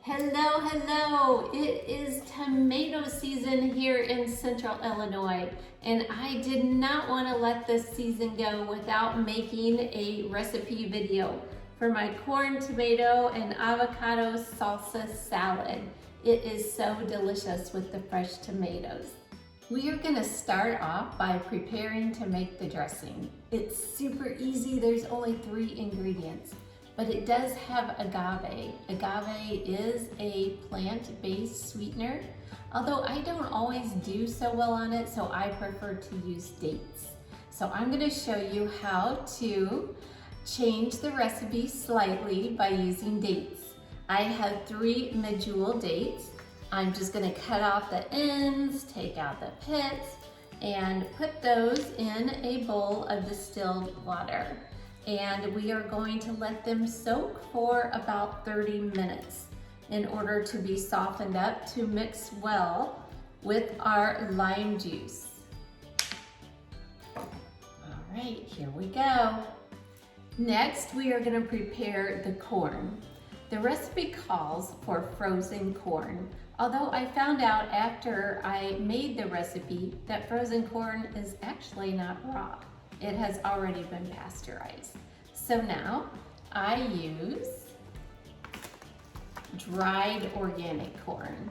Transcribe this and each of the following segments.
Hello, hello. It is tomato season here in Central Illinois, and I did not want to let this season go without making a recipe video for my corn, tomato, and avocado salsa salad. It is so delicious with the fresh tomatoes. We are going to start off by preparing to make the dressing. It's super easy. There's only 3 ingredients. But it does have agave. Agave is a plant-based sweetener, although I don't always do so well on it, so I prefer to use dates. So I'm gonna show you how to change the recipe slightly by using dates. I have 3 medjool dates. I'm just gonna cut off the ends, take out the pits, and put those in a bowl of distilled water. And we are going to let them soak for about 30 minutes in order to be softened up to mix well with our lime juice. All right, here we go. Next, we are going to prepare the corn. The recipe calls for frozen corn, although I found out after I made the recipe that frozen corn is actually not raw. It has already been pasteurized. So now I use dried organic corn.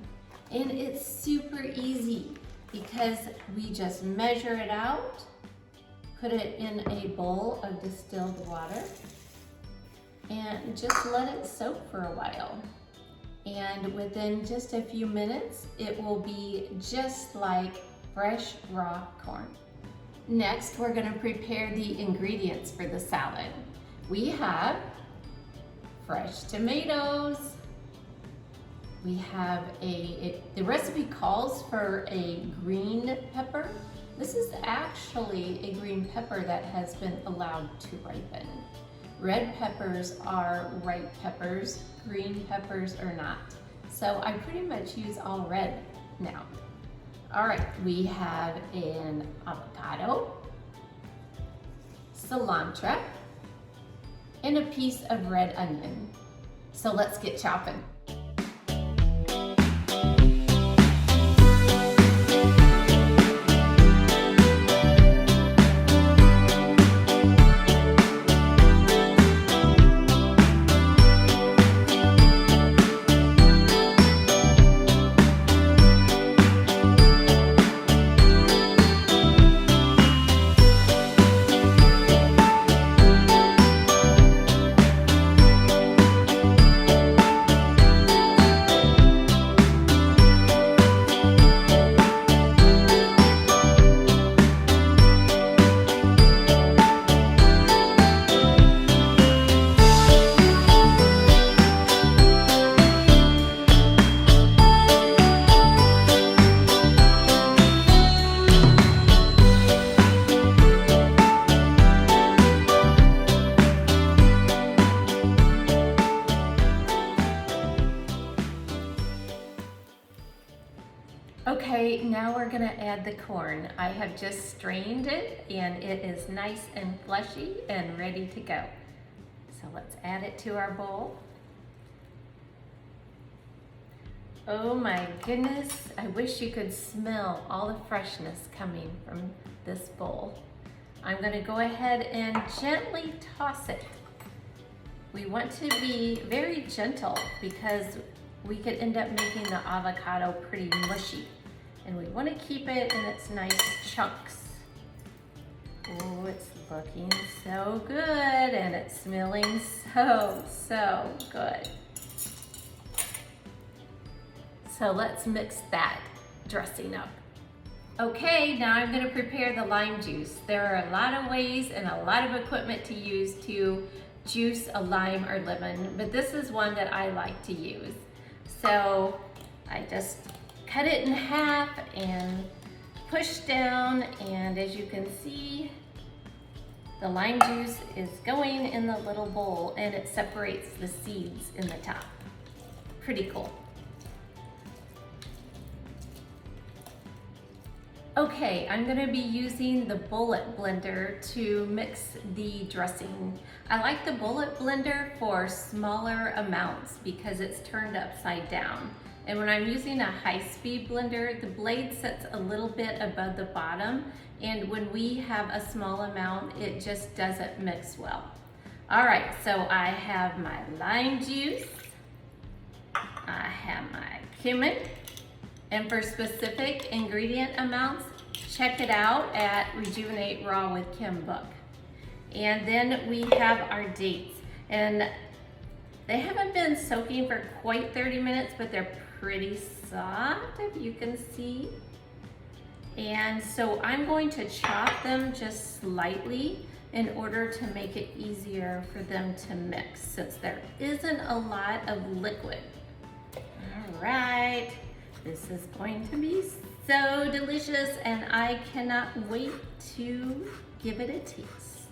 And it's super easy because we just measure it out, put it in a bowl of distilled water, and just let it soak for a while. And within just a few minutes, it will be just like fresh raw corn. Next, we're going to prepare the ingredients for the salad. We have fresh tomatoes. We have the recipe calls for a green pepper. This is actually a green pepper that has been allowed to ripen. Red peppers are ripe peppers, green peppers are not. So I pretty much use all red now. All right, we have an avocado, cilantro, and a piece of red onion. So let's get chopping. Okay, now we're gonna add the corn. I have just strained it and it is nice and fleshy and ready to go. So let's add it to our bowl. Oh my goodness, I wish you could smell all the freshness coming from this bowl. I'm gonna go ahead and gently toss it. We want to be very gentle because we could end up making the avocado pretty mushy. And we want to keep it in its nice chunks. Oh, it's looking so good and it's smelling so good. So let's mix that dressing up. Okay, now I'm going to prepare the lime juice. There are a lot of ways and a lot of equipment to use to juice a lime or lemon, but this is one that I like to use. So I just cut it in half and push down, and as you can see, the lime juice is going in the little bowl and it separates the seeds in the top. Pretty cool. Okay. Okay, I'm gonna be using the bullet blender to mix the dressing. I like the bullet blender for smaller amounts because it's turned upside down. And when I'm using a high-speed blender, the blade sits a little bit above the bottom, and when we have a small amount, it just doesn't mix well. All right, so I have my lime juice, I have my cumin, and for specific ingredient amounts, check it out at Rejuvenate Raw with Kim book. And then we have our dates, and they haven't been soaking for quite 30 minutes, but they're pretty soft, if you can see. And so I'm going to chop them just slightly in order to make it easier for them to mix, since there isn't a lot of liquid. All right, this is going to be so delicious, and I cannot wait to give it a taste.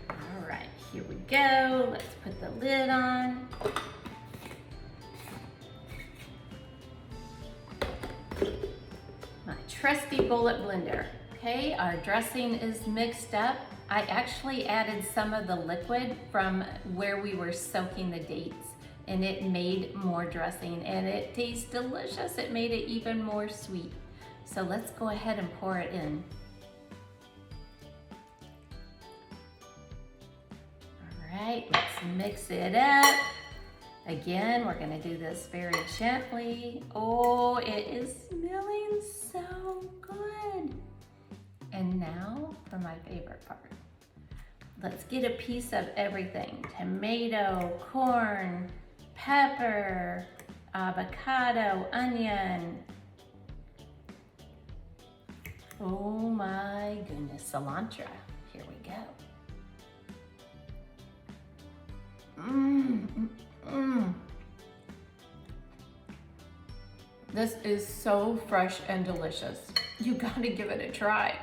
All right, here we go. Let's put the lid on. My trusty bullet blender. Okay, our dressing is mixed up. I actually added some of the liquid from where we were soaking the dates, and it made more dressing, and it tastes delicious. It made it even more sweet. So let's go ahead and pour it in. All right, let's mix it up. Again, we're gonna do this very gently. Oh, it is smelling so good. And now for my favorite part. Let's get a piece of everything. Tomato, corn, pepper, avocado, onion. Oh my goodness, cilantro. Here we go. This is so fresh and delicious. You gotta give it a try.